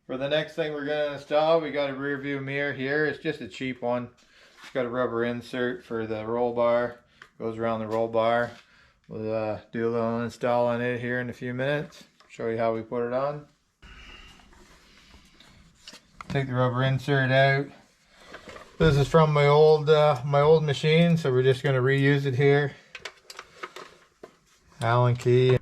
For the next thing we're going to install, we got a rear view mirror here. It's just a cheap one. It's got a rubber insert for the roll bar. Goes around the roll bar. We'll do a little install on it here in a few minutes. Show you how we put it on. Take the rubber insert out. This is from my old machine, so we're just going to reuse it here. Allen key.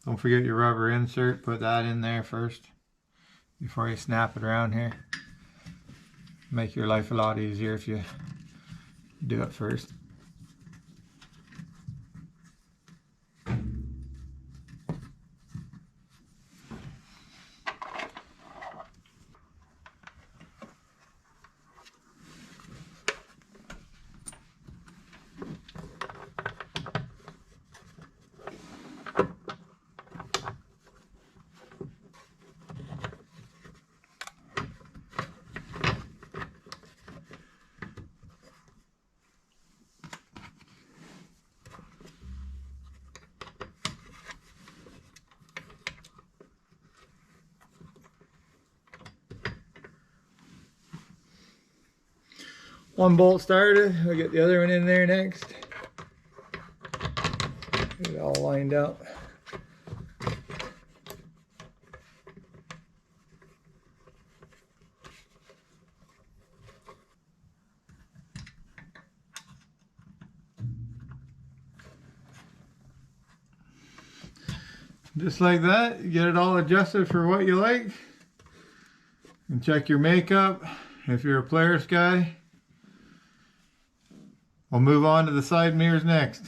Don't forget your rubber insert, put that in there first before you snap it around here. Make your life a lot easier if you do it first. One bolt started, we'll get the other one in there next. Get it all lined up. Just like that, you get it all adjusted for what you like. And check your makeup if you're a Polaris guy. We'll move on to the side mirrors next.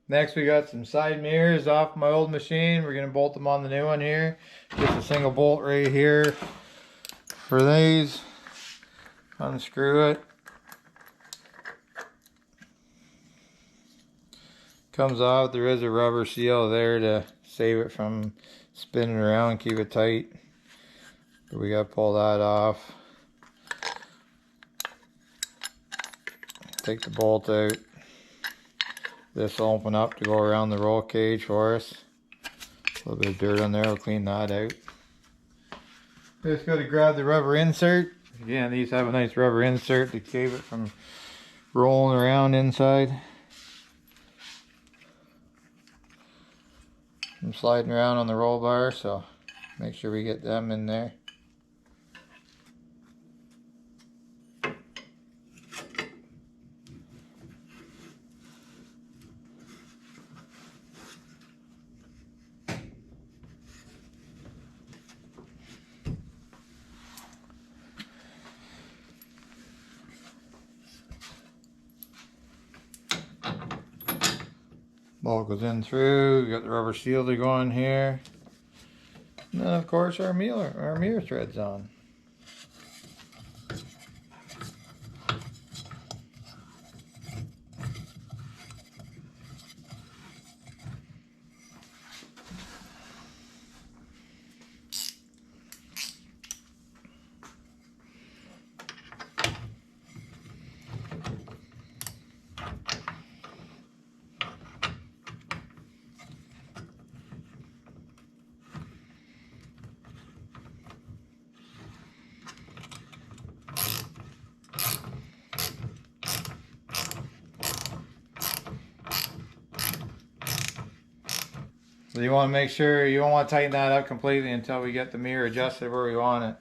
Next we got some side mirrors off my old machine. We're going to bolt them on the new one here. Just a single bolt right here for these. Unscrew it. Comes off. There is a rubber seal there to save it from spinning around, keep it tight. But we got to pull that off. Take the bolt out. This will open up to go around the roll cage for us. A little bit of dirt on there, we'll clean that out. Just got to grab the rubber insert. Again, these have a nice rubber insert to keep it from rolling around inside. I'm sliding around on the roll bar, so make sure we get them in there. Bolt goes in through, we got the rubber seal to go in here. And then of course our mirror thread's on. So you want to make sure you don't want to tighten that up completely until we get the mirror adjusted where we want it.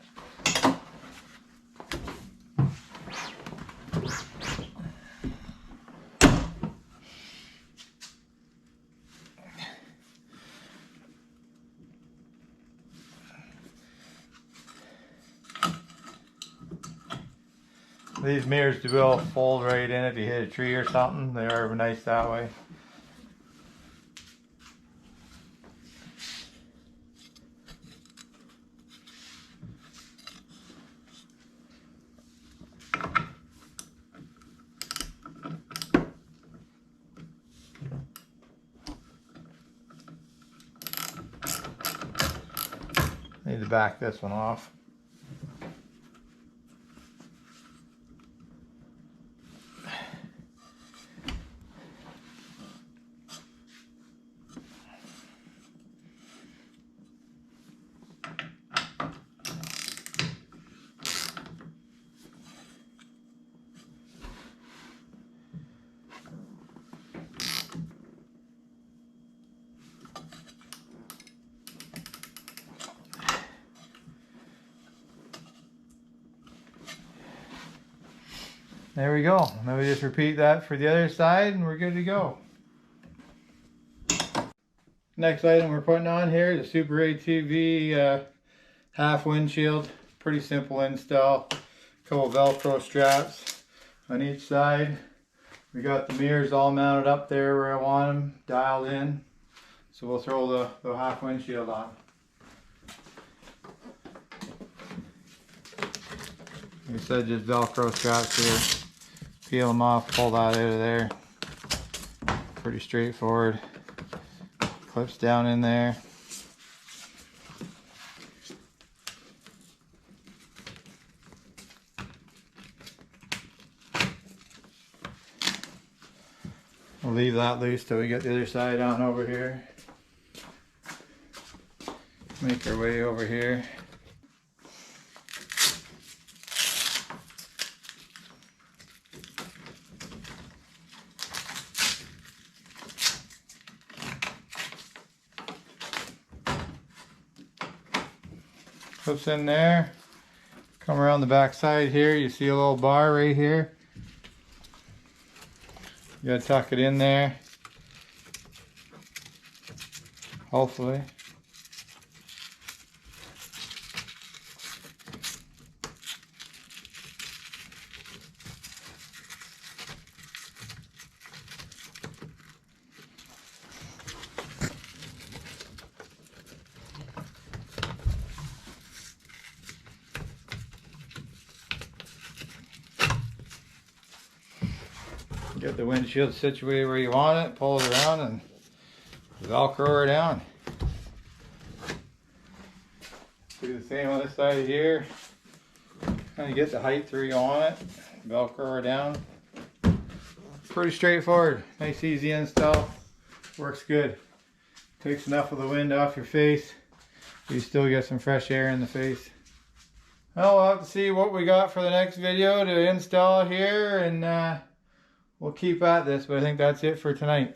These mirrors will fold right in if you hit a tree or something. They are nice that way. to back this one off. There we go. Now we just repeat that for the other side and we're good to go. Next item we're putting on here is a Super ATV half windshield. Pretty simple install. Couple Velcro straps on each side. We got the mirrors all mounted up there where I want them, dialed in. So we'll throw the half windshield on. Like I said, just Velcro straps here. Peel them off, pull that out of there. Pretty straightforward. Clips down in there. We'll leave that loose till we get the other side on over here. Make our way over here. Clips in there. Come around the back side here, you see a little bar right here. You gotta tuck it in there. Hopefully. Get the windshield situated where you want it, pull it around and Velcro her down. Do the same on this side here. Kind of get the height where you want it, Velcro her down. Pretty straightforward, nice easy install, works good. Takes enough of the wind off your face, you still get some fresh air in the face. Well, we'll have to see what we got for the next video to install here, and we'll keep at this, but I think that's it for tonight.